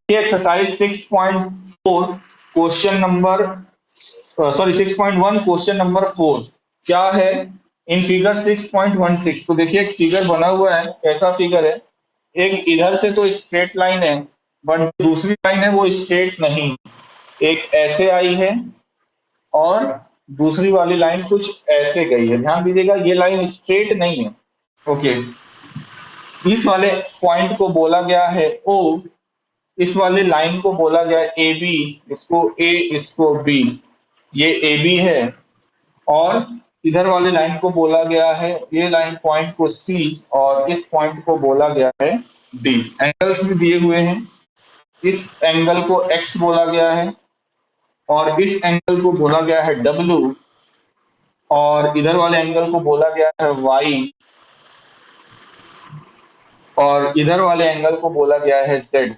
Exercise 6.4 question number 6.1 question number 4 क्या है in figure 6.16। तो देखिए एक फिगर बना हुआ है, कैसा फिगर है, एक इधर से तो स्ट्रेट लाइन है बट दूसरी लाइन है वो स्ट्रेट नहीं, एक ऐसे आई है और दूसरी वाली लाइन कुछ ऐसे गई है। ध्यान दीजिएगा ये लाइन स्ट्रेट नहीं है। ओके, इस वाले पॉइंट को बोला गया है ओ, इस वाली लाइन को बोला गया है ए बी, इसको ए इसको बी, ये ए बी है, और इधर वाली लाइन को बोला गया है, ये लाइन पॉइंट को सी और इस पॉइंट को बोला गया है डी। एंगल्स भी दिए हुए हैं, इस एंगल को एक्स बोला गया है और इस एंगल को बोला गया है डब्ल्यू और इधर वाले एंगल को बोला गया है वाई और इधर वाले एंगल को बोला गया है जेड।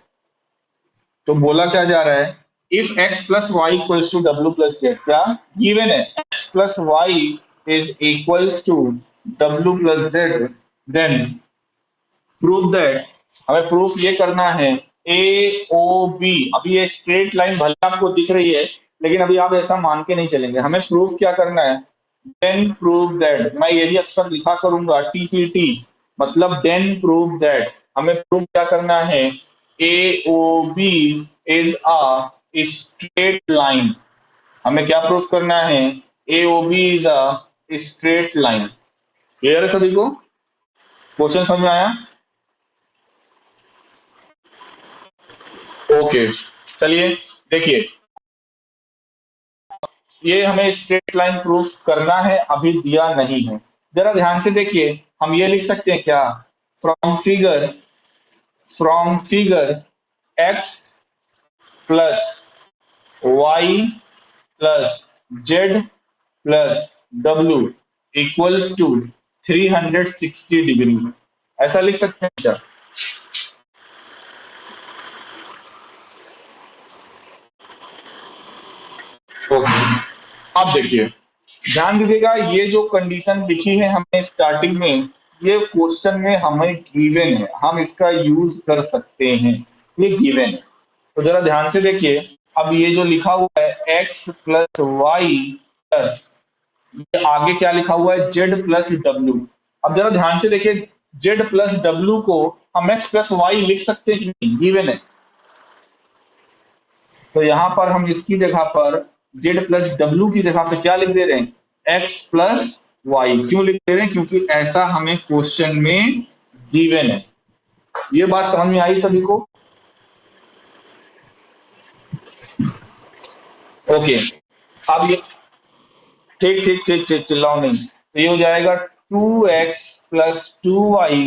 तो बोला क्या जा रहा है, if x plus Y equals to W plus Z, क्या गिवन है x plus Y is equals to W plus Z, then prove that, हमें प्रूफ ये करना है ए ओ बी। अभी ये स्ट्रेट लाइन भले आपको दिख रही है लेकिन अभी आप ऐसा मान के नहीं चलेंगे, हमें प्रूफ क्या करना है, देन प्रूव दैट, मैं यही अक्सर लिखा करूंगा टीपीटी, मतलब देन प्रूव दैट। हमें प्रूफ क्या करना है, A O B is a straight line. हमें क्या प्रूफ करना है, A O B is a straight line. Clear है सभी को, क्वेश्चन समझ में आया? ओके चलिए देखिए, ये हमें स्ट्रेट लाइन प्रूफ करना है, अभी दिया नहीं है। जरा ध्यान से देखिए, हम ये लिख सकते हैं क्या, from figure x plus Y plus Z plus W equals to 360 degree, ऐसा लिख सकते हैं क्या? ओके, अब देखिए ध्यान दीजिएगा, ये जो कंडीशन लिखी है हमने स्टार्टिंग में, ये क्वेश्चन में हमें गिवन है, हम इसका यूज कर सकते हैं, ये गिवन है। तो जरा ध्यान से देखिए, अब ये जो लिखा हुआ है x प्लस वाई प्लस, ये आगे क्या लिखा हुआ है z प्लस डब्ल्यू। अब जरा ध्यान से देखिए, z प्लस डब्ल्यू को हम x प्लस वाई लिख सकते हैं कि नहीं, गिवन है। तो यहां पर हम इसकी जगह पर z प्लस डब्ल्यू की जगह पे क्या लिख दे रहे हैं, x प्लस वाई। क्यों लिख दे रहे हैं, क्योंकि ऐसा हमें क्वेश्चन में गिवन है। ये बात समझ में आई सभी को? ओके, अब ये ठीक ठीक ठीक ठीक, चिल्लाओ नहीं। तो ये हो जाएगा 2x plus 2y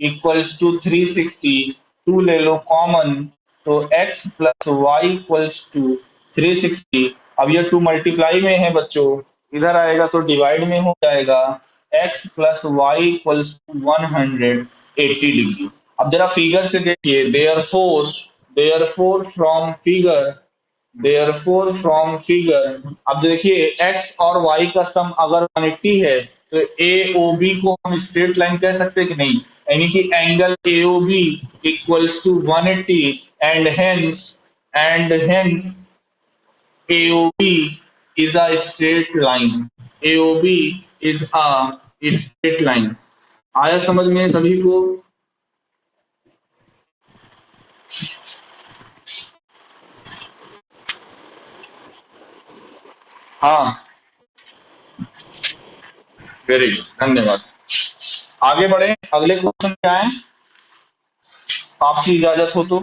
equals to 360, 2 ले लो कॉमन, तो x plus Y equals to 360। अब ये 2 मल्टीप्लाई में है बच्चों, इधर आएगा तो डिवाइड में हो जाएगा, x plus Y equals to 180 degree. अब जरा फिगर से देखिए, देयरफॉर फ्रॉम फिगर, अब देखिए x और y का सम अगर 180 है तो ए ओ बी को हम स्ट्रेट लाइन कह सकते हैं कि नहीं, यानी कि angle A O B equals to 180 and hence A O B is a straight line, A O B is a straight line. आया समझ में सभी को? हाँ, वेरी गुड, धन्यवाद। आगे बढ़े, अगले क्वेश्चन क्या है, आपकी इजाजत हो तो।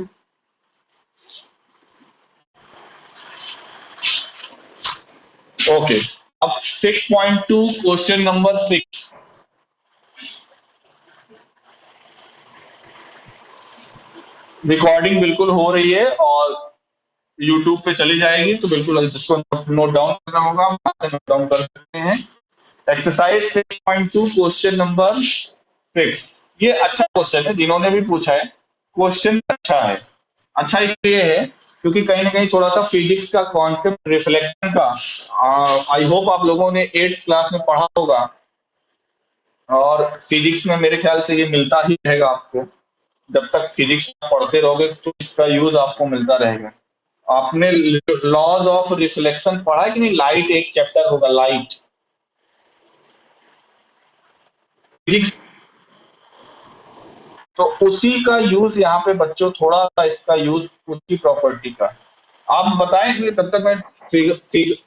ओके, अब 6.2 क्वेश्चन नंबर 6। रिकॉर्डिंग बिल्कुल हो रही है और यूट्यूब पे चली जाएगी, तो बिल्कुल जिसको नोट डाउन करना होगा नोट डाउन कर सकते हैं। एक्सरसाइज 6.2 क्वेश्चन नंबर 6, ये अच्छा क्वेश्चन है, जिन्होंने भी पूछा है क्वेश्चन अच्छा है। अच्छा इसलिए है क्योंकि कहीं ना कहीं थोड़ा सा फिजिक्स का कॉन्सेप्ट रिफ्लेक्शन का, आई होप आप लोगों ने 8th क्लास में पढ़ा होगा और फिजिक्स में मेरे ख्याल से ये मिलता ही रहेगा आपको। जब तक फिजिक्स पढ़ते रहोगे तो इसका यूज आपको मिलता रहेगा। आपने लॉज ऑफ रिफ्लेक्शन पढ़ा है कि नहीं? लाइट एक चैप्टर होगा, लाइट फिजिक्स। तो उसी का यूज यहाँ पे बच्चों, थोड़ा सा इसका यूज उसकी प्रॉपर्टी का आप बताएंगे। तब तक मैं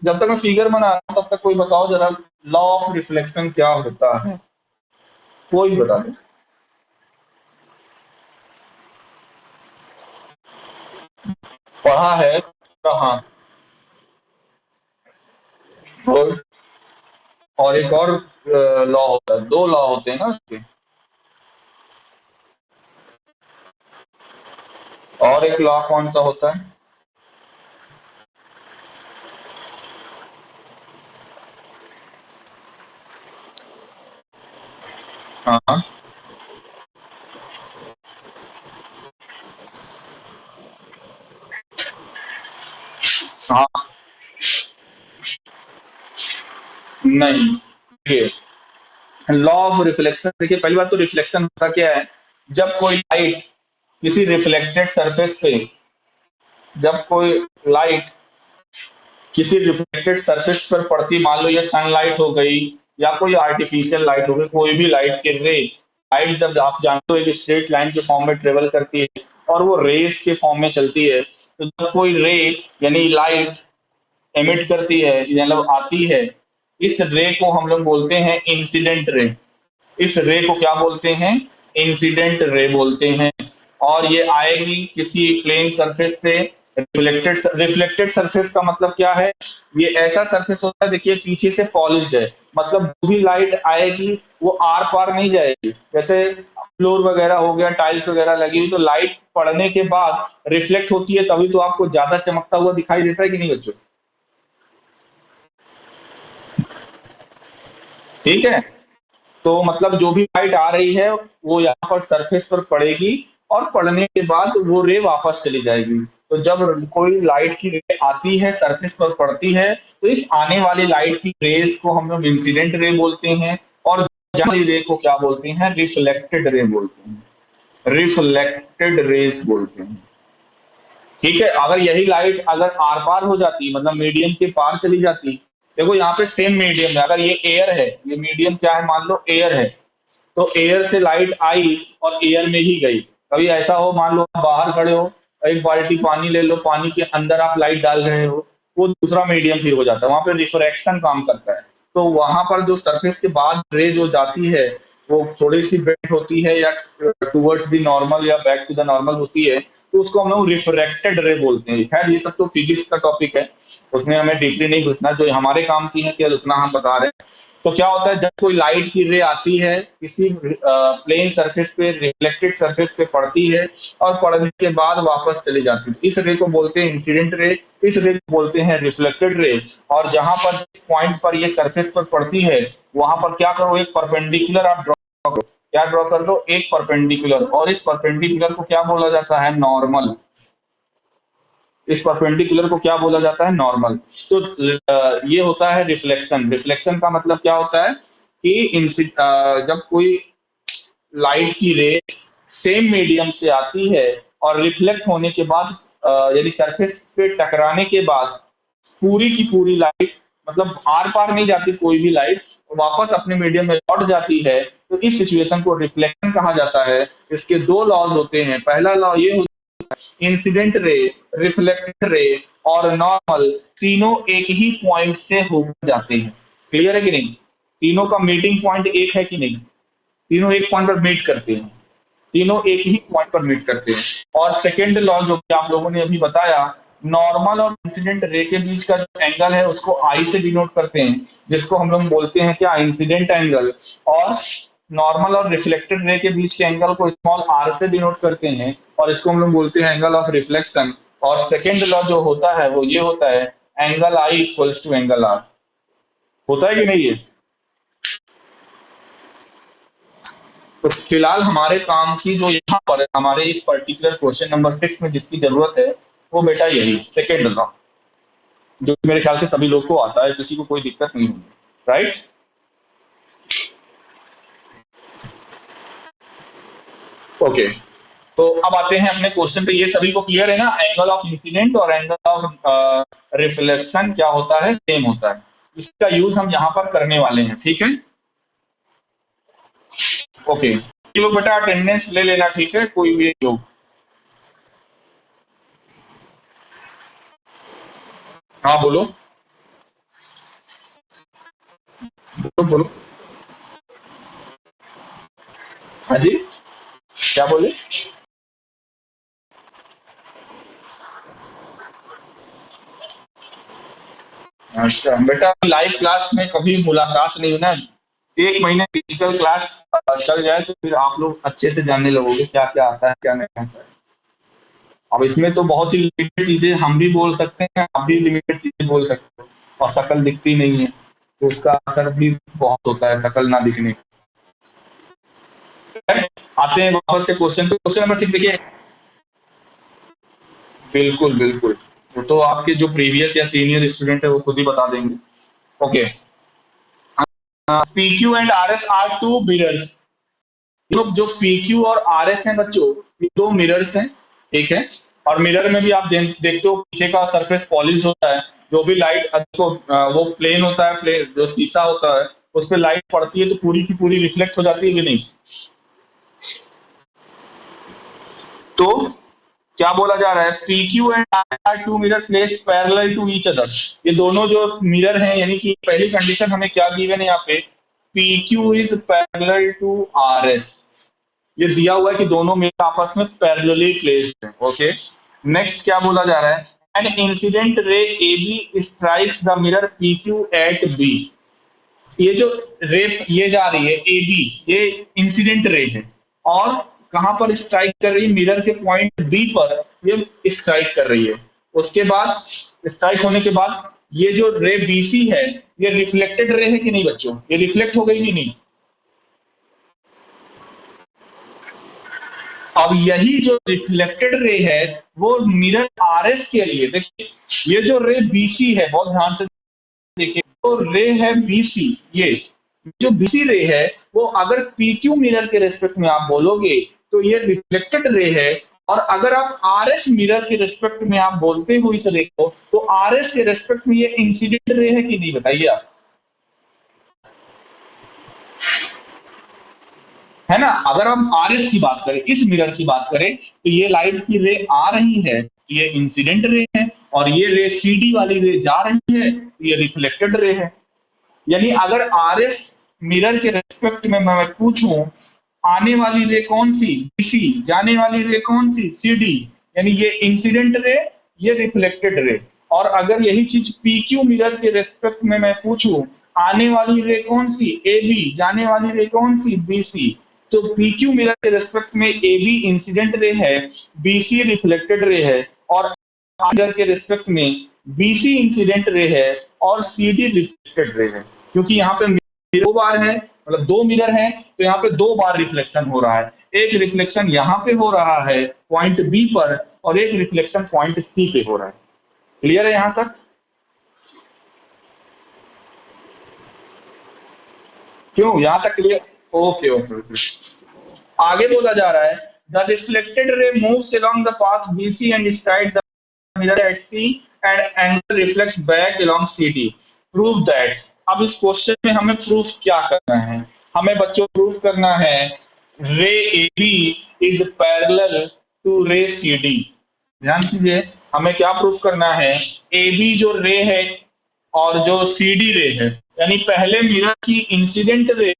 जब तक मैं फिगर बना रहा हूँ तब तक कोई बताओ जरा, लॉ ऑफ रिफ्लेक्शन क्या होता है? कोई बता दे। पढ़ा है कहाँ? और एक और लॉ होता है, दो लॉ होते हैं ना उसके। और एक लॉ कौन सा होता है? हाँ हाँ। नहीं, ये लॉ ऑफ रिफ्लेक्शन देखिए, पहली बात तो रिफ्लेक्शन होता क्या है? जब कोई लाइट किसी रिफ्लेक्टेड सरफेस पे, जब कोई लाइट किसी रिफ्लेक्टेड सरफेस पर पड़ती, मान लो ये सनलाइट हो गई या कोई आर्टिफिशियल लाइट हो गई, कोई भी लाइट के रे, लाइट जब आप जानते हो एक स्ट्रेट लाइन के फॉर्म में ट्रेवल करती है और वो रेस के फॉर्म में चलती है, तो जब कोई रे यानी लाइट एमिट करती है, मतलब आती है, इस रे को हम लोग बोलते हैं इंसिडेंट रे। इस रे को क्या बोलते हैं? इंसिडेंट रे बोलते हैं। और ये आएगी किसी प्लेन सरफेस से। रिफ्लेक्टेड सरफेस का मतलब क्या है? ये ऐसा सरफेस होता है, देखिए पीछे से पॉलिश्ड है, मतलब जो भी लाइट आएगी वो आर पार नहीं जाएगी। जैसे फ्लोर वगैरह हो गया, टाइल्स वगैरह लगी हुई, तो लाइट पड़ने के बाद रिफ्लेक्ट होती है, तभी तो आपको ज्यादा चमकता हुआ दिखाई देता है कि नहीं बच्चों? ठीक है। तो मतलब जो भी लाइट आ रही है वो यहाँ पर सरफेस पर पड़ेगी और पड़ने के बाद वो रे वापस चली जाएगी। तो जब कोई लाइट की रे आती है, सरफेस पर पड़ती है, तो इस आने वाली लाइट की रेस को हम लोग इंसिडेंट रे बोलते हैं। और जाने वाली रे को क्या बोलते हैं? रिफ्लेक्टेड रे बोलते हैं। रिफ्लेक्टेड रेस बोलते हैं। ठीक है। अगर यही लाइट अगर आर पार हो जाती, मतलब मीडियम के पार चली जाती, देखो यहाँ पे सेम मीडियम है, अगर ये एयर है, ये मीडियम क्या है, मान लो एयर है, तो एयर से लाइट आई और एयर में ही गई। कभी ऐसा हो, मान लो आप बाहर खड़े हो, एक बाल्टी पानी ले लो, पानी के अंदर आप लाइट डाल रहे हो, वो दूसरा मीडियम फिर हो जाता है, वहां पे रिफ्रैक्शन काम करता है। तो वहां पर जो सरफेस के बाद रे जो जाती है, वो थोड़ी सी बेंट होती है या टुवर्ड्स द नॉर्मल या बैक टू द नॉर्मल होती है, तो उसको हम लोग रिफ्रैक्टेड रे बोलते हैं। खैर ये सब तो फिजिक्स का टॉपिक है, उसमें हमें डीपली नहीं घुसना, जो हमारे काम की है केवल उतना हम बता रहे हैं। तो क्या होता है, जब कोई लाइट की रे आती है, किसी प्लेन सरफेस पे, रिफ्लेक्टेड सरफेस पे पड़ती है और पड़ने के बाद वापस चली जाती है, इस रे को बोलते हैं इंसिडेंट रे, इस रे को बोलते हैं रिफ्लेक्टेड रे। और जहां पर पॉइंट पर ये सरफेस पर पड़ती है, वहां पर क्या करो, एक परपेंडिकुलर आप ड्रॉ करो। क्या ड्रॉ कर दो? एक परपेंडिकुलर। और इस परपेंडिकुलर को क्या बोला जाता है? नॉर्मल। इस परपेंडिकुलर को क्या बोला जाता है? नॉर्मल। तो ये होता है रिफ्लेक्शन। रिफ्लेक्शन का मतलब क्या होता है कि जब कोई लाइट की रे सेम मीडियम से आती है और रिफ्लेक्ट होने के बाद, यानी सरफेस पे टकराने के बाद, पूरी की पूरी लाइट, मतलब आर पार नहीं जाती कोई भी लाइट, वापस अपने मीडियम में लौट जाती है, तो इस सिचुएशन को रिफ्लेक्शन कहा जाता है। इसके दो लॉज होते हैं। पहला लॉ ये होता है, इंसिडेंट रे, रिफ्लेक्टेड रे और नॉर्मल तीनों एक ही पॉइंट से हो जाते हैं। क्लियर है कि नहीं? तीनों का मीटिंग पॉइंट एक है कि नहीं? तीनों एक पॉइंट पर मीट करते हैं। तीनों एक ही पॉइंट पर मीट करते हैं। और सेकेंड लॉ जो कि आप लोगों ने अभी बताया, नॉर्मल और इंसिडेंट रे के बीच का जो एंगल है उसको आई से डिनोट करते हैं, जिसको हम लोग बोलते हैं क्या? Incident angle. और नॉर्मल और रिफ्लेक्टेड रे के बीच के एंगल को स्मॉल आर से डिनोट करते हैं, और इसको हम लोग बोलते हैं एंगल ऑफ रिफ्लेक्शन। और सेकेंड लॉ जो होता है वो ये होता है, angle I equals to angle R. होता है कि नहीं ये? तो फिलहाल हमारे काम की जो यहाँ पर हमारे इस पर्टिकुलर क्वेश्चन नंबर 6 में जिसकी जरूरत है, वो बेटा यही सेकेंड लॉ, जो मेरे ख्याल से सभी लोग को आता है, किसी को कोई दिक्कत नहीं होगी। राइट? ओके। तो अब आते हैं अपने क्वेश्चन पे। ये सभी को क्लियर है ना, एंगल ऑफ इंसिडेंट और एंगल ऑफ रिफ्लेक्शन क्या होता है, सेम होता है। इसका यूज हम यहाँ पर करने वाले हैं, ठीक है। ओके, ये लोग बेटा अटेंडेंस ले लेना, ठीक है, कोई भी लोग। हाँ बोलो, बोलो बोलो। हाँ जी, क्या बोले? अच्छा बेटा, लाइव क्लास में कभी मुलाकात नहीं हुई ना। एक महीने फिजिकल क्लास चल जाए तो फिर आप लोग अच्छे से जानने लगोगे क्या क्या आता है क्या नहीं आता है। अब इसमें तो बहुत ही लिमिटेड चीजें हम भी बोल सकते हैं, आप भी लिमिटेड चीजें बोल सकते हो, और शक्ल दिखती नहीं है तो उसका असर भी बहुत होता है शक्ल ना दिखने का। आते हैं वापस से क्वेश्चन पे। क्वेश्चन नंबर 6 देखिए। बिल्कुल बिल्कुल, वो तो आपके जो प्रीवियस या सीनियर स्टूडेंट है वो खुद ही बता देंगे। Okay, PQ and RS are two mirrors. लोग जो PQ और RS हैं बच्चों, ये दो मिरर्स हैं, ठीक है। और मिरर में भी आप देखते हो पीछे का सरफेस पॉलिश होता है। जो भी लाइट को वो प्लेन होता है, प्लेन जो शीशा होता है उस पर लाइट पड़ती है तो पूरी की पूरी रिफ्लेक्ट हो जाती है कि नहीं। तो क्या बोला जा रहा है, PQ and are two mirror place parallel to each other. ये दोनों जो मिरर हैं, यानी कि पहली कंडीशन हमें क्या गिवन है यहाँ पे, PQ is parallel to RS। ये दिया हुआ है कि दोनों मिरर आपस में पैरेलली प्लेस्ड है। ओके, नेक्स्ट क्या बोला जा रहा है, an incident ray AB strikes the mirror PQ at B। ये जो रे ये जा रही है AB, ये इंसिडेंट रे है, और कहां पर स्ट्राइक कर रही है, मिरर के पॉइंट B पर ये स्ट्राइक कर रही है। उसके बाद स्ट्राइक होने के बाद ये जो रे BC है, ये रिफ्लेक्टेड रे है कि नहीं बच्चों, ये रिफ्लेक्ट हो गई कि नहीं। अब यही जो रिफ्लेक्टेड रे है वो मिरर RS के लिए, देखिए ये जो रे BC है, बहुत ध्यान से देखिए, तो रे है BC, ये जो BC रे है वो अगर PQ मिरर के रेस्पेक्ट में आप बोलोगे तो ये रिफ्लेक्टेड रे है। और अगर आप RS मिरर के रेस्पेक्ट में आप बोलते हो इस रे को, तो RS के रेस्पेक्ट में ये इंसिडेंट रे है कि नहीं, बताइए आप। है ना, अगर हम RS की बात करें, इस मिरर की बात करें, तो ये लाइट की रे आ रही है तो ये इंसिडेंट रे है, और ये रे CD वाली रे जा रही है तो ये रिफ्लेक्टेड रे है। यानी अगर RS मिरर के रेस्पेक्ट में मैं पूछूं, आने वाली रे कौन सी, BC, जाने वाली रे कौन सी, CD, यानी ये इंसिडेंट रे, ये रिफ्लेक्टेड रे। और अगर यही चीज PQ मिरर के रेस्पेक्ट में मैं पूछूं, आने वाली रे कौन सी, AB, जाने वाली रे कौन सी, BC, तो PQ मिरर के रेस्पेक्ट में AB इंसिडेंट रे है, BC रिफ्लेक्टेड रे है, और मिरर के रेस्पेक्ट में BC इंसिडेंट रे है और CD रिफ्लेक्टेड रे है। क्योंकि यहाँ पे दो बार है, मतलब दो मिरर है, तो यहाँ पे दो बार रिफ्लेक्शन हो रहा है। एक रिफ्लेक्शन यहाँ पे हो रहा है पॉइंट B पर, और एक रिफ्लेक्शन पॉइंट C पे हो रहा है। क्लियर है यहाँ तक? क्यों यहाँ तक क्लियर? Okay okay okay. आगे बोला जा रहा है, the reflected ray moves along the path BC and strike the mirror at C and angle reflects back along CD. Prove that. अब इस क्वेश्चन में हमें प्रूफ क्या करना है, हमें बच्चों प्रूफ करना है रे AB is parallel to ray CD। ध्यान दीजिए, हमें क्या प्रूफ करना है, AB जो रे है और जो CD रे है, यानी पहले मिरर की इंसिडेंट रे,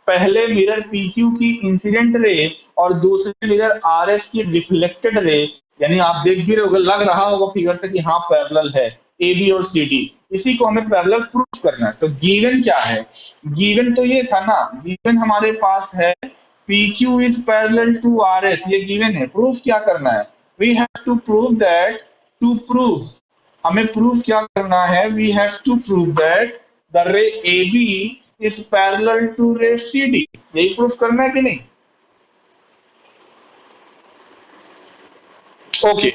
पहले मिरर PQ की इंसिडेंट रे, और दूसरे मिरर RS की रिफ्लेक्टेड रे, यानी आप देख भी रहे होगा, लग रहा होगा फिगर से कि हाँ पैरेलल है AB और CD। इसी को हमें पैरेलल प्रूफ करना है। तो गिवन क्या है, गिवन तो ये था ना, गिवन हमारे पास है PQ is parallel to RS, ये गिवन है। प्रूफ क्या करना है, we have to prove that, to prove, हमें प्रूफ क्या करना है, we have to prove that the ray AB is parallel to ray CD। यही प्रूफ करना है कि नहीं? ओके,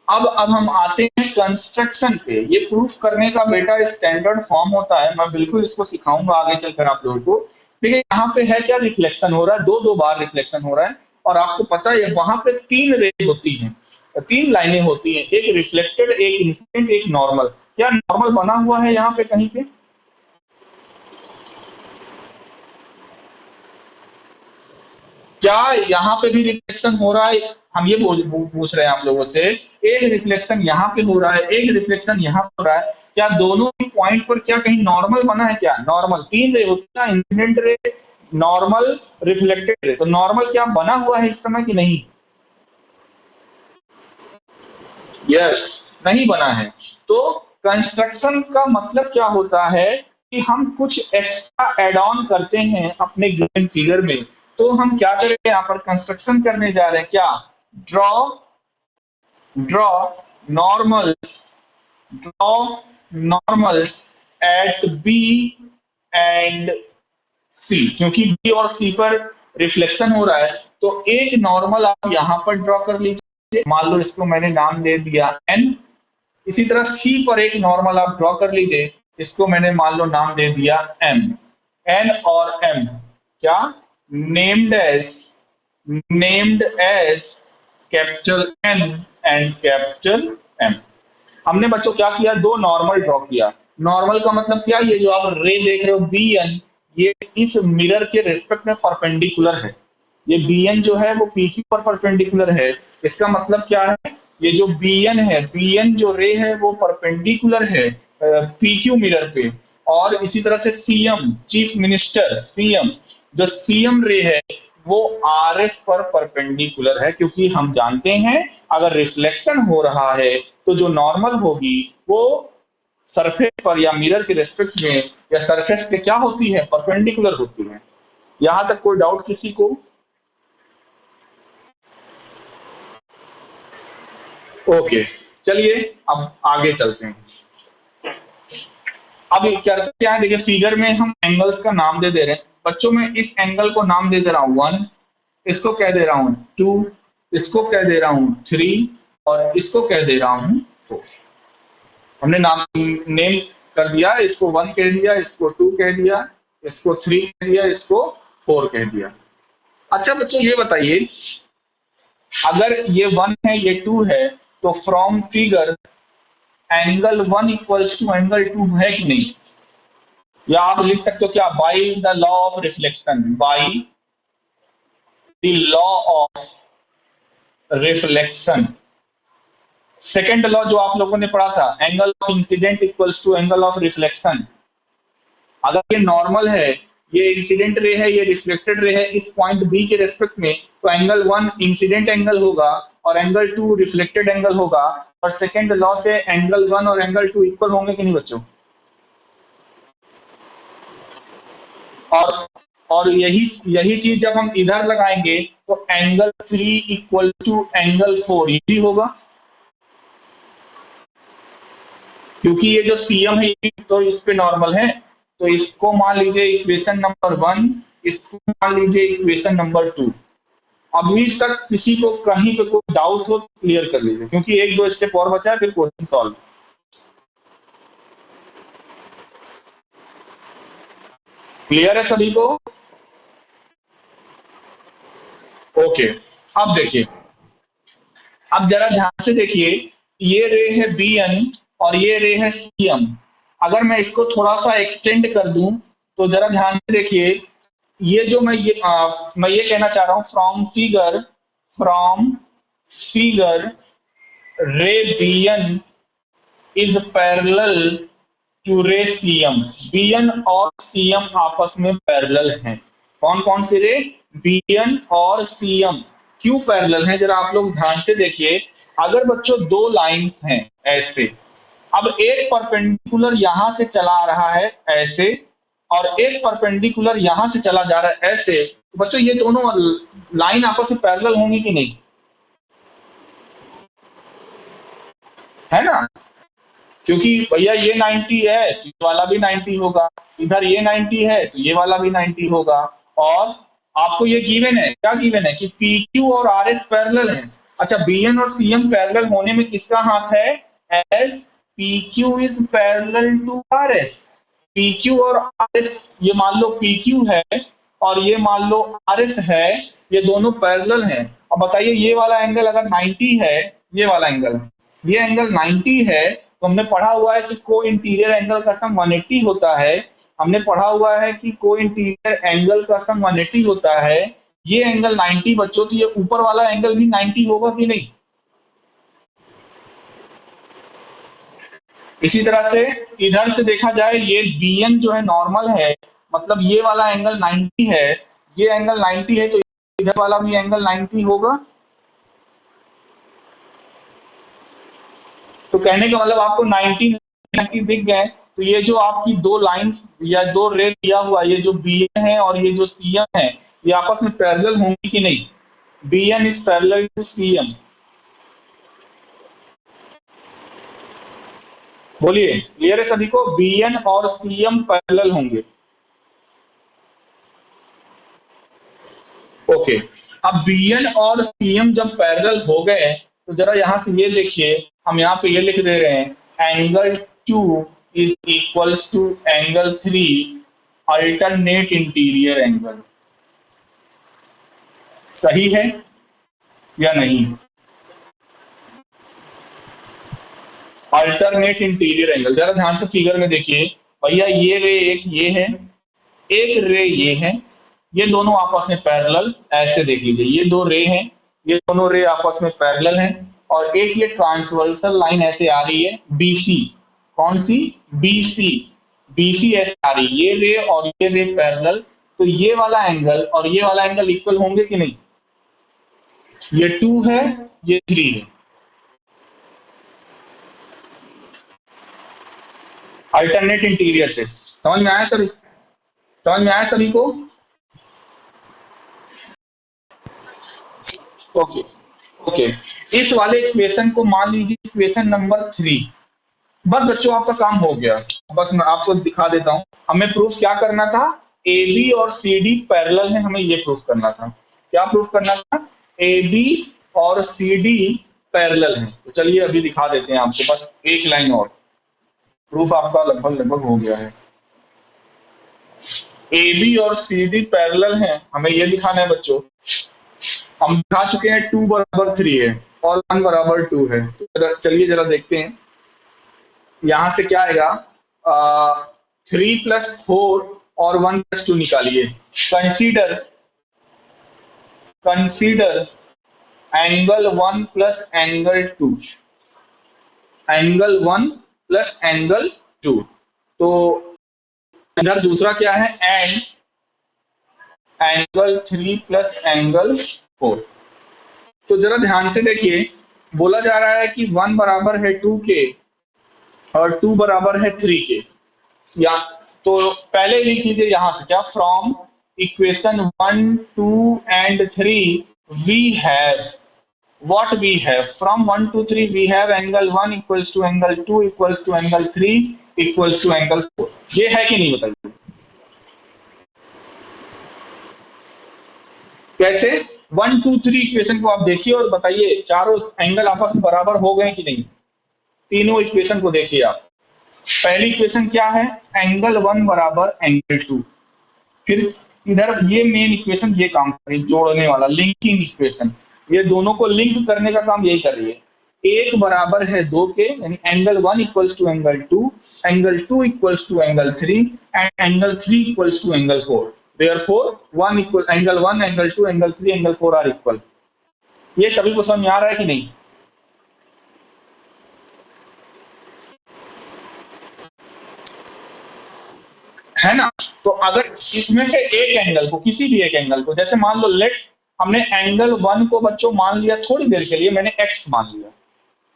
अब हम आते हैं कंस्ट्रक्शन पे। ये प्रूफ करने का बेटा स्टैंडर्ड फॉर्म होता है, मैं बिल्कुल इसको सिखाऊंगा आगे चलकर आप लोगों को। देखिए यहाँ पे है क्या, रिफ्लेक्शन हो रहा है, दो दो बार रिफ्लेक्शन हो रहा है, और आपको पता है वहां पे 3 रेज होती हैं, 3 लाइनें होती हैं, एक रिफ्लेक्टेड, एक इंसिडेंट, एक नॉर्मल। क्या नॉर्मल बना हुआ है यहाँ पे कहीं पे? क्या यहाँ पे भी रिफ्लेक्शन हो रहा है? हम ये पूछ रहे हैं आप लोगों से। एक रिफ्लेक्शन यहाँ पे हो रहा है, एक रिफ्लेक्शन यहाँ पे हो रहा है, क्या दोनों ही पॉइंट पर क्या कहीं नॉर्मल बना है? क्या नॉर्मल 3 रे होती है ना, incident ray, normal, reflected ray, तो नॉर्मल क्या बना हुआ है इस समय कि नहीं? यस, नहीं बना है। तो कंस्ट्रक्शन का मतलब क्या होता है कि हम कुछ एक्स्ट्रा एड ऑन करते हैं अपने गिवन फिगर में। तो हम क्या करेंगे, यहाँ पर कंस्ट्रक्शन करने जा रहे हैं। क्या? Draw draw normals, draw normals at B and C, क्योंकि बी और सी पर रिफ्लेक्शन हो रहा है। तो एक नॉर्मल आप यहां पर ड्रॉ कर लीजिए, मान लो इसको मैंने नाम दे दिया एन। इसी तरह सी पर एक नॉर्मल आप ड्रॉ कर लीजिए, इसको मैंने मान लो नाम दे दिया एम। एन और एम क्या? Named as named as capital N and capital M. हमने बच्चों क्या किया, 2 नॉर्मल ड्रॉ किया। नॉर्मल का मतलब क्या, ये जो आप रे देख रहे हो बी एन, ये इस मिरर के रिस्पेक्ट में परपेंडिकुलर है। ये बी एन जो है वो पी क्यू पर परपेंडिकुलर है। इसका मतलब क्या है, ये जो बी एन है, बी एन जो रे है वो परपेंडिकुलर है पी क्यू मिरर पे। और इसी तरह से सीएम, चीफ मिनिस्टर, सीएम, जो सीएम रे है वो आर एस पर परपेंडिकुलर है, क्योंकि हम जानते हैं अगर रिफ्लेक्शन हो रहा है तो जो नॉर्मल होगी वो सरफेस पर या मिरर के रेस्पेक्ट में या सरफेस पे क्या होती है, परपेंडिकुलर होती है। यहां तक कोई डाउट किसी को? ओके, चलिए अब आगे चलते हैं। अब क्या है, देखिए फिगर में हम एंगल्स का नाम दे रहे हैं बच्चों। में इस एंगल को नाम दे रहा हूं 1, इसको कह दे रहा हूं 2, इसको कह दे रहा हूं 3 और इसको कह दे रहा हूं 4। हमने नाम नेम कर दिया, इसको 1 कह दिया, इसको 2 कह दिया, इसको 3 कह दिया, इसको 4 कह दिया। अच्छा बच्चों ये बताइए, अगर ये 1 है ये 2 है, तो from figure angle 1 equals to angle 2 है कि नहीं? या आप लिख सकते हो क्या, by the law of reflection, by the law of reflection. Second law जो आप लोगों ने पढ़ा था, angle of incident equals to angle of reflection. अगर ये नॉर्मल है, ये इंसिडेंट रे है, ये रिफ्लेक्टेड रे है इस पॉइंट बी के रेस्पेक्ट में, तो एंगल 1 इंसिडेंट एंगल होगा और एंगल 2 रिफ्लेक्टेड एंगल होगा। और सेकेंड लॉ से एंगल 1 और एंगल 2 इक्वल होंगे कि नहीं बच्चों? और और यही चीज जब हम इधर लगाएंगे तो एंगल 3 इक्वल टू एंगल 4 ये भी होगा, क्योंकि ये जो सीएम है ये तो इस पे नॉर्मल है। तो इसको मान लीजिए इक्वेशन नंबर 1, इसको मान लीजिए इक्वेशन नंबर 2। अभी तक किसी को कहीं पे कोई डाउट हो तो क्लियर कर लीजिए, क्योंकि 1-2 स्टेप और बचा है फिर क्वेश्चन सॉल्व। क्लियर है सभी को? ओके, अब देखिए, अब जरा ध्यान से देखिए, ये रे है बी एन और ये रे है सी एम। अगर मैं इसको थोड़ा सा एक्सटेंड कर दूं तो जरा ध्यान से देखिए, ये जो मैं ये कहना चाह रहा हूं, from figure ray B N is parallel to ray C M. B N और सी एम आपस में पैरेलल हैं। कौन कौन से रे? बी एन और सी एम। क्यों पैरेलल हैं, जरा आप लोग ध्यान से देखिए। अगर बच्चों 2 लाइंस हैं ऐसे, अब एक परपेंडिकुलर यहां से चला आ रहा है ऐसे और एक परपेंडिकुलर यहां से चला जा रहा है ऐसे, तो बच्चों ये दोनों लाइन आपस में पैरेलल होंगी कि नहीं? है ना? क्योंकि भैया ये 90 है तो ये वाला भी 90 होगा, इधर ये 90 है तो ये वाला भी 90 होगा। और आपको ये गिवन है, क्या गिवन है कि पी क्यू और आर एस पैरेलल है। अच्छा, बी एन और सी एम पैरेलल होने में किसका हाथ है? S P Q is parallel to R S. P Q और आर एस, ये मान लो पी क्यू है और ये मान लो RS है, ये दोनों पैरेलल हैं। अब बताइए ये वाला एंगल अगर 90 है, ये वाला एंगल, ये एंगल 90 है, तो हमने पढ़ा हुआ है कि को इंटीरियर एंगल का सम 180 होता है। हमने पढ़ा हुआ है कि को इंटीरियर एंगल का सम 180 होता है। ये एंगल 90 बच्चों, तो ये ऊपर वाला एंगल भी 90 होगा कि नहीं? इसी तरह से इधर से देखा जाए, ये BN जो है नॉर्मल है, मतलब ये वाला एंगल 90 है, ये एंगल 90 है, तो इधर वाला भी एंगल 90 होगा। तो कहने का मतलब आपको 90 दिख गए, तो ये जो आपकी दो लाइंस या दो रे दिया हुआ, ये जो BN है और ये जो CM है, ये आपस में पैरेलल होंगी कि नहीं? BN is parallel to CM। बोलिए, क्लियर है सभी को? BN और CM पैरेलल होंगे। ओके, अब BN और CM जब पैरेलल हो गए, तो जरा यहां से ये देखिए, हम यहाँ पे ये लिख दे रहे हैं, angle 2 is equals to angle 3 alternate interior angle. सही है या नहीं? अल्टरनेट इंटीरियर एंगल, जरा ध्यान से फिगर में देखिए भैया, ये रे एक ये है, एक रे ये है, ये दोनों आपस में पैरेलल, ऐसे देख लीजिए, ये दो रे हैं, ये दोनों रे आपस में पैरेलल हैं, और एक ये ट्रांसवर्सल लाइन ऐसे आ रही है BC। कौन सी? BC। BC ऐसे आ रही है, ये रे और ये रे पैरेलल, तो ये वाला एंगल और ये वाला एंगल इक्वल होंगे कि नहीं? ये 2 है, ये 3 है। अल्टरनेट इंटीरियर से समझ में आया सभी? समझ में आया सभी को? ओके ओके, इस वाले इक्वेशन को मान लीजिए इक्वेशन नंबर 3। बस बच्चों आपका काम हो गया। बस मैं आपको दिखा देता हूं, हमें प्रूफ क्या करना था? AB और CD पैरेलल है, हमें ये प्रूफ करना था। क्या प्रूफ करना था? AB और CD पैरेलल है। तो चलिए अभी दिखा देते हैं आपको, बस एक लाइन और, प्रूफ आपका लगभग लगभग हो गया है। AB और CD पैरेलल है, हमें ये दिखाना है बच्चों। हम दिखा चुके हैं 2 बराबर 3 है और 1 बराबर 2 है। तो चलिए जरा देखते हैं, यहां से क्या आएगा? 3 प्लस 4 और 1 प्लस 2 निकालिए। Consider consider angle 1 plus angle 2, angle 1 plus angle 2। तो इधर दूसरा क्या है? And angle 3 plus angle 4। तो जरा ध्यान से देखिए, बोला जा रहा है कि 1 बराबर है 2 के और 2 बराबर है 3 के। या तो पहले लिख लीजिए यहां से, क्या? From equation 1 2 and 3 we have what we have from 1 to 3 we have angle 1 equals to angle 2 equals to angle 3 equals to angle 4। ये है कि नहीं बताइए? कैसे? 1 2 3 इक्वेशन को आप देखिए और बताइए चारों एंगल आपस में बराबर हो गए कि नहीं? तीनों इक्वेशन को देखिए आप। पहली इक्वेशन क्या है? एंगल 1 बराबर एंगल 2। फिर इधर ये मेन इक्वेशन ये काम कर रही है, जोड़ने वाला लिंकिंग इक्वेशन, ये दोनों को लिंक करने का काम यही कर रही है। एक बराबर है 2 के, यानी angle 1 equals to angle 2 equals to angle 3 and angle 3 equals to angle 4। Therefore 1 equal angle 1 angle 2 angle 3 angle 4 are equal. ये सभी को समझ में आ रहा है कि नहीं? है ना? तो अगर इसमें से एक एंगल को, किसी भी एक एंगल को, जैसे मान लो लेट हमने एंगल 1 को बच्चों मान लिया, थोड़ी देर के लिए मैंने x मान लिया,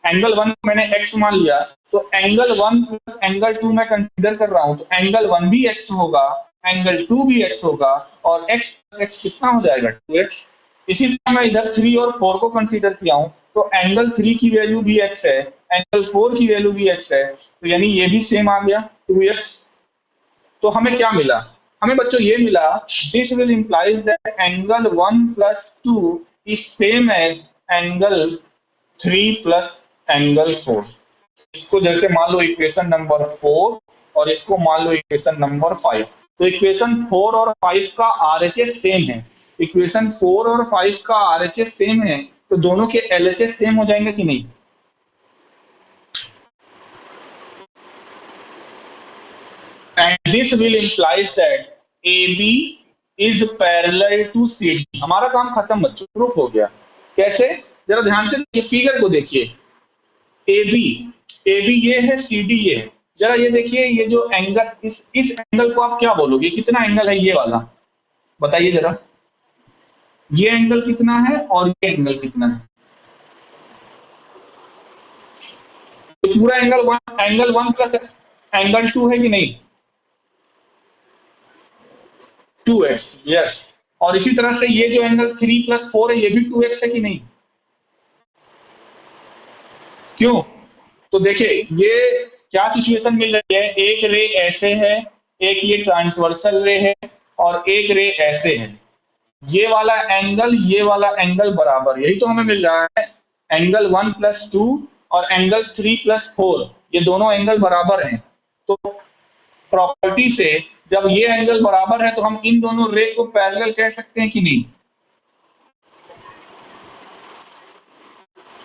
एंगल 1 को मैंने x मान लिया, तो एंगल 1 प्लस एंगल 2 मैं कंसीडर कर रहा हूं, तो एंगल 1 भी x होगा, एंगल 2 भी x होगा, और x प्लस x कितना हो जाएगा? 2x। इसी तरह मैं इधर 3 और 4 को कंसीडर किया हूं, तो एंगल 3 की वैल्यू भी x है, एंगल 4 की वैल्यू भी x है, तो यानी ये भी सेम आ गया 2x। तो हमें क्या मिला? हमें बच्चों ये मिला, this will implies that angle 1 plus 2 is same as angle 3 plus angle 4। इसको जैसे मान लो इक्वेशन नंबर 4 और इसको मान लो इक्वेशन नंबर 5। तो इक्वेशन 4 और 5 का आरएचएस सेम है। इक्वेशन 4 और 5 का आरएचएस सेम है, तो दोनों के एलएचएस सेम हो जाएंगे कि नहीं? And this will implies that AB is parallel to CD। हमारा काम खत्म बच्चों, प्रूफ हो गया। कैसे? जरा ध्यान से देखिए, फिगर को देखिए। AB AB ये है, CD ये है। जरा ये देखिए, ये जो एंगल, इस एंगल को आप क्या बोलोगे? कितना एंगल है ये वाला? बताइए जरा। ये एंगल कितना है और ये एंगल कितना है? तो पूरा angle one plus angle two है कि नहीं? 2x, yes. और इसी तरह से ये जो एंगल 3 + 4 है, ये भी 2x है कि नहीं? क्यों? तो देखिए, ये क्या सिचुएशन मिल रही है? एक रे ऐसे है, एक ये ट्रांसवर्सल रे है, और एक रे ऐसे है। ये वाला एंगल बराबर, यही तो हमें मिल रहा है। एंगल 1 + 2 और एंगल 3 + 4, ये दोनों एंगल बराबर हैं। तो प्रॉपर्टी से जब ये एंगल बराबर है, तो हम इन दोनों रे को पैरेलल कह सकते हैं कि नहीं?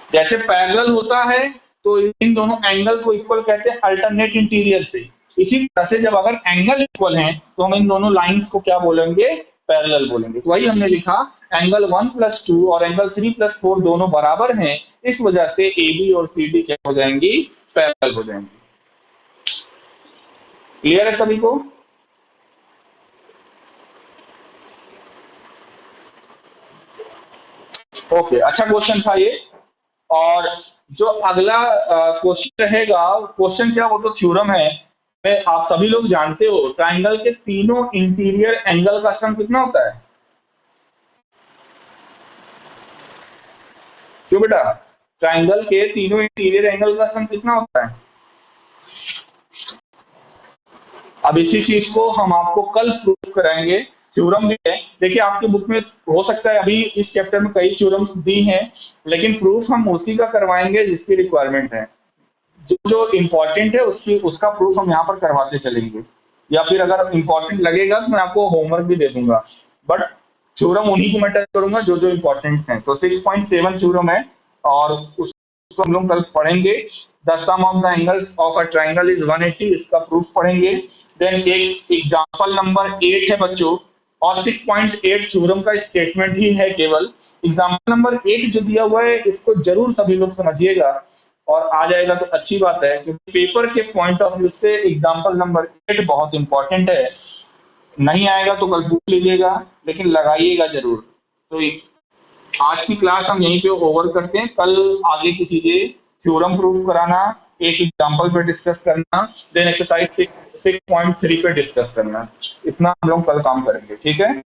जैसे पैरेलल होता है, तो इन दोनों एंगल को इक्वल कहते हैं अल्टरनेट इंटीरियर से। इसी तरह से जब अगर एंगल इक्वल हैं, तो हम इन दोनों लाइंस को क्या बोलेंगे? पैरेलल बोलेंगे। तो वही हमने लिखा, एंगल 1 + 2 और एंगल 3 + 4 दोनों बराबर हैं, इस वजह से ए बी और सी डी क्या हो जाएंगी? पैरेलल हो जाएंगी। क्लियर है सभी को? ओके, अच्छा क्वेश्चन था ये। और जो अगला क्वेश्चन रहेगा, क्वेश्चन क्या, वो तो थ्योरम है। आप सभी लोग जानते हो, ट्राइंगल के तीनों इंटीरियर एंगल का सम कितना होता है? क्यों बेटा? ट्राइंगल के तीनों इंटीरियर एंगल का सम कितना होता है? अब इसी चीज को हम आपको कल प्रूफ कराएंगे। थ्योरम भी है, देखिए आपकी बुक में हो सकता है अभी इस चैप्टर में कई थ्योरम्स दी हैं, लेकिन प्रूफ हम उसी का करवाएंगे जिसकी रिक्वायरमेंट है। जो जो इम्पोर्टेंट है उसकी उसका प्रूफ हम यहाँ पर करवाते चलेंगे, या फिर अगर इम्पोर्टेंट लगेगा तो मैं आपको होमवर्क भी दे दूंगा। बट थ्योरम उन्हीं को मैं टच करूंगा जो जो इम्पोर्टेंट्स हैं। तो 6.7 थ्योरम है, और उसको हम लोग कल पढ़ेंगे। The sum of the angles of a triangle is 180, इसका प्रूफ पढ़ेंगे। देन एक एग्जांपल नंबर 8 है बच्चों, और 6.8 थ्योरम का स्टेटमेंट ही है केवल। एग्जांपल नंबर 8 जो दिया हुआ है, इसको जरूर सभी लोग समझिएगा, और आ जाएगा तो अच्छी बात है, क्योंकि पेपर के पॉइंट ऑफ व्यू से एग्जांपल नंबर 8 बहुत इंपॉर्टेंट है। नहीं आएगा तो कल पूछ लीजिएगा, लेकिन लगाइएगा जरूर। तो आज की क्लास हम यहीं पे ओवर करते हैं। कल आगे की चीजें, थ्योरम प्रूफ कराना, एक एग्जांपल पे डिस्कस करना, देन एक्सरसाइज 6.3 पे डिस्कस करना। इतना हम लोग कल काम करेंगे, ठीक है?